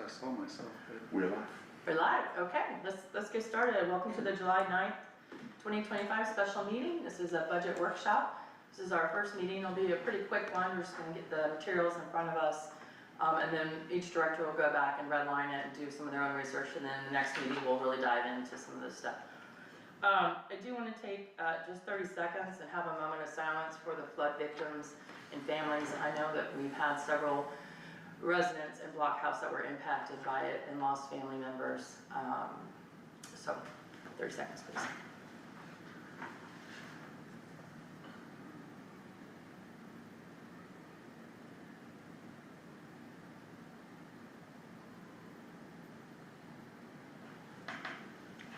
I saw myself. We're live. We're live, okay, let's get started. Welcome to the July 9th, 2025 special meeting. This is a budget workshop. This is our first meeting. It'll be a pretty quick one. We're just gonna get the materials in front of us. And then each director will go back and redline it and do some of their own research. And then the next meeting, we'll really dive into some of this stuff. I do wanna take just 30 seconds and have a moment of silence for the flood victims and families. I know that we've had several residents in Blockhouse that were impacted by it and lost family members. So 30 seconds, please.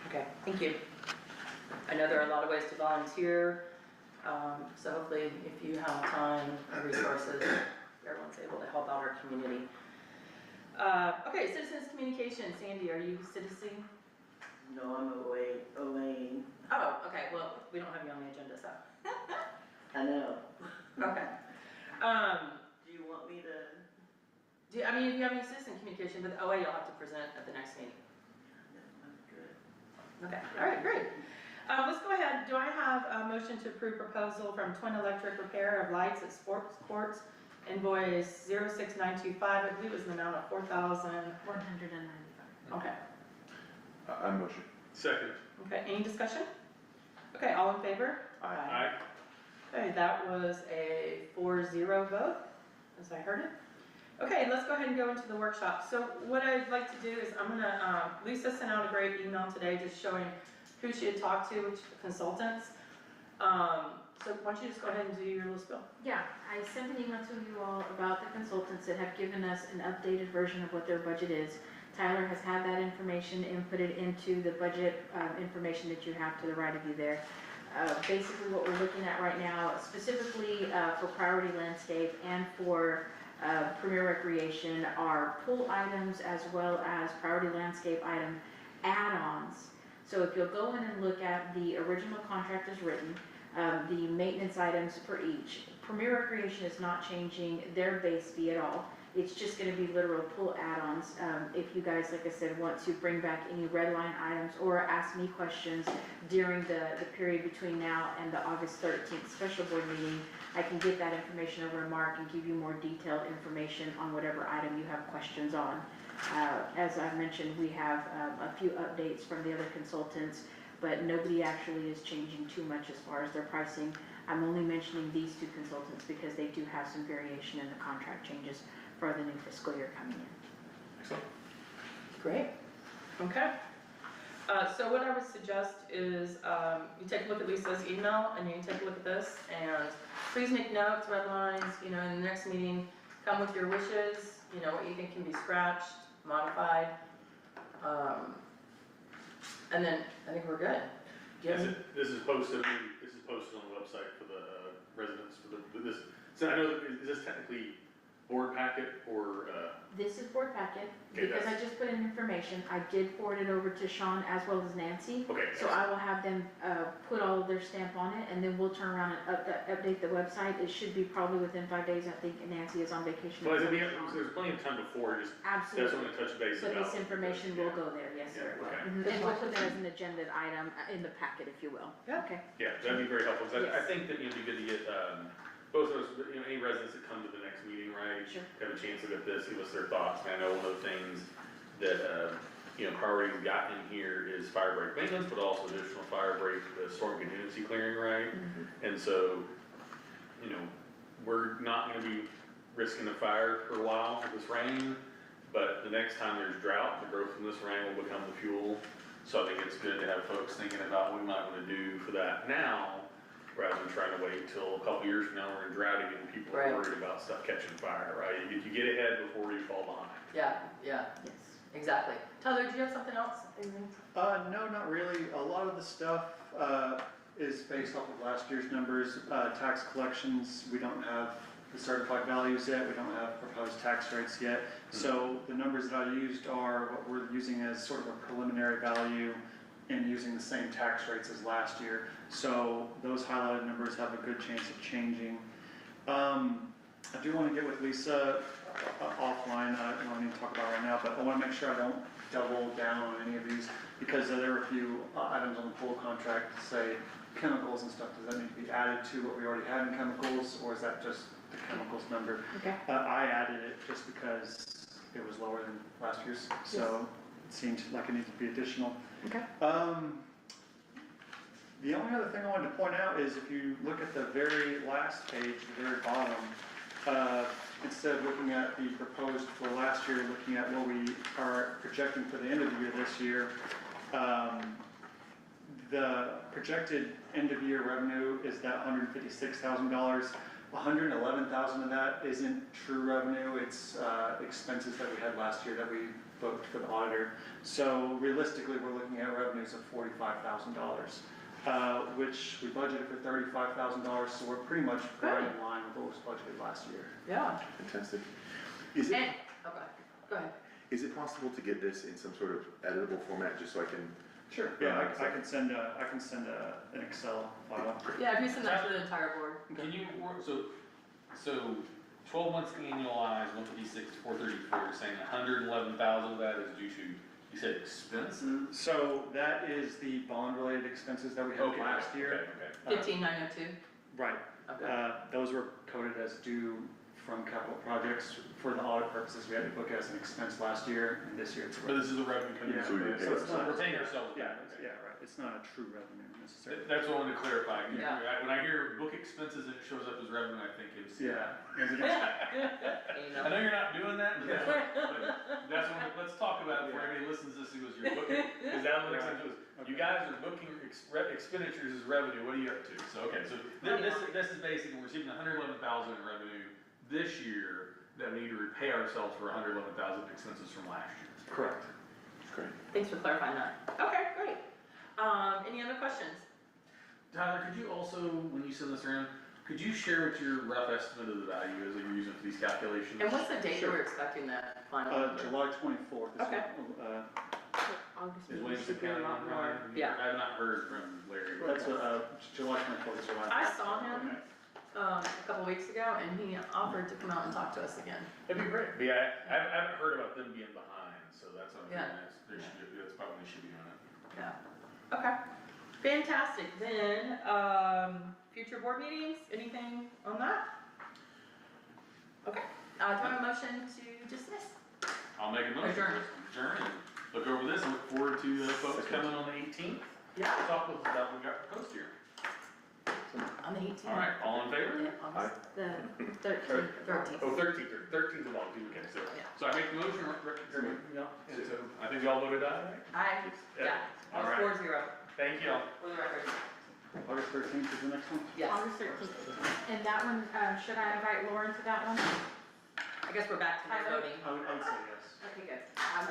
Okay, thank you. I know there are a lot of ways to volunteer, so hopefully if you have time and resources, everyone's able to help out our community. Okay, citizens communication. Sandy, are you citizen? No, I'm Elaine. Oh, okay, well, we don't have you on the agenda, so. I know. Okay. Do you want me to? If you have any citizen communication, but OA you'll have to present at the next meeting. No, I'm good. Okay, all right, great. Let's go ahead. Do I have a motion to approve proposal from Twin Electric Repair of Lights at Sports Courts, invoice 06925, I believe it was an amount of $4,195. Okay, I motion. Second. okay, any discussion? Okay, all in favor? Aye. Okay, that was a 4-0 vote, as I heard it. Okay, let's go ahead and go into the workshop. So what I'd like to do is I'm gonna, Lisa sent out a great email today just showing who she had talked to, which consultants. So why don't you just go ahead and do your little spiel? Yeah, I sent an email to you all about the consultants that have given us an updated version of what their budget is. Tyler has had that information inputted into the budget information that you have to the right of you there. Basically what we're looking at right now, specifically for Priority Landscape and for Premier Recreation, are pool items as well as Priority Landscape item add-ons. So if you'll go in and look at the original contract as written, the maintenance items for each. Premier Recreation is not changing their base fee at all. It's just gonna be literal pool add-ons. If you guys, like I said, want to bring back any red line items or ask me questions during the period between now and the August 13th special board meeting, I can get that information over to Mark and give you more detailed information on whatever item you have questions on. As I mentioned, we have a few updates from the other consultants, but nobody actually is changing too much as far as their pricing. I'm only mentioning these two consultants because they do have some variation in the contract changes for the new fiscal year coming in. Excellent. Great, okay. So what I would suggest is you take a look at Lisa's email and you can take a look at this and please make notes, red lines, in the next meeting, come with your wishes, what you think can be scratched, modified. And then I think we're good. This is posted on the website for the residents for this. So I know that, is this technically board packet or? This is board packet, Okay, because I just put in information. I did forward it over to Sean as well as Nancy. Okay. So I will have them put all of their stamp on it, and then we'll turn around and update the website. It should be probably within 5 days. I think Nancy is on vacation. Well, there's plenty of time before, just, that's what I'm Absolutely. gonna touch base So about. this information will go there, yes, sir. Yeah, okay. And we'll put that as an agenda item in the packet, if you will. Yeah. Okay. Yeah, that'd be very helpful, 'cause I Yes. think that it'd be good to get, both of us, any residents that come to the next meeting, right? Sure. Have a chance to look at this, give us their thoughts, and I know one of the things that, priority we've got in here is fire break maintenance, but also additional fire break, storm contingency clearing, right? And so, we're not gonna be risking a fire for a while with this rain, but the next time there's drought, the growth from this rain will become the fuel. So I think it's good to have folks thinking about what we might wanna do for that now, rather than trying to wait till a couple years from now we're in drought again and people are Right. worried about stuff catching fire, right? You get ahead before you fall behind. Yeah, Yes. exactly. Tyler, do you have something else? No, not really. A lot of the stuff is based off of last year's numbers. Tax collections, we don't have the certified values yet. We don't have proposed tax rates yet. So the numbers that I used are what we're using as sort of a preliminary value and using the same tax rates as last year. So those highlighted numbers have a good chance of changing. I do want to get with Lisa offline, I don't need to talk about right now, but I wanna make sure I don't double down on any of these, because there are a few items on the pool contract, say chemicals and stuff, does that need to be added to what we already had in chemicals, or is that just the chemicals number? Okay. I added it just because it was lower than last year's, so it seemed like it needed to be additional. Okay. The only other thing I wanted to point out is if you look at the very last page, the very bottom, instead of looking at the proposed for last year, looking at what we are projecting for the end of the year this year, the projected end of year revenue is that $156,000. $111,000 of that isn't true revenue, it's expenses that we had last year that we booked for the auditor. So realistically, we're looking at revenues of $45,000, which we budgeted for $35,000, so we're pretty much right in line with what was budgeted last year. Yeah. Fantastic. Is it, And, okay, go ahead. is it possible to get this in some sort of editable format, just so I can? Sure. Yeah, I can send an Excel file. Yeah, if you send that to the entire board. Can you work, so 12 months annualized, 156, 434, you're saying 111,000 of that is due to, you said expenses? So that is the bond-related expenses that we had Okay, last year. Okay, 15902, Right, okay. those were coded as due from capital projects. For the audit purposes, we had to book it as an expense last year, and this year it's a but revenue. this is a revenue coming Yeah, in. So we would pay so it's not- We're paying ourselves Yeah, back. yeah, right, it's not a true revenue necessarily. That's what I wanted to clarify. Yeah. When I hear book expenses and it shows up as revenue, I think it's. Yeah. I know you're not doing that, but that's what, let's talk about it before anybody listens to this who goes, you're booking, because that looks into it. You guys are booking expenditures as revenue, what are you up to? So, okay, so this is basically, we're receiving 111,000 in revenue this year that we need to repay ourselves for 111,000 expenses from last year. Correct. Great. Thanks for clarifying that. Okay, great. Any other questions? Tyler, could you also, when you send this around, could you share what your rough estimate of the value is that you're using for these calculations? And what's the date Sure. we're expecting that final number? July 24th is Okay. August Is meeting Williamson should be a County lot more. online? Yeah. I have not heard from Larry. That's what, July 24th is July. I saw him, Okay. a couple weeks ago, and he offered to come out and talk to us again. That'd be great. But yeah, I haven't heard about them being behind, so that's what I'm Yeah. thinking, that's probably when they should be doing it. Yeah. Okay, fantastic. Then, future board meetings, anything on that? Okay, do I have a motion to dismiss? I'll make a motion. Adjourn. Adjourn and look over this and look forward to folks coming on the 18th. Yeah, Talk with us about what we got proposed here. on the 18th. All right, all in favor? Yeah, August The 13th. 13th. Oh, 13th of August, okay, so, Yeah. so I make the motion, and so I think we all voted aye, right? Yeah, All right. 4-0 Thank you all. for the record. August 13th is the next one? Yes, August 13th. And that one, should I invite Lauren to that one? I guess we're back to my Tyler? voting. I would say yes. Okay, good.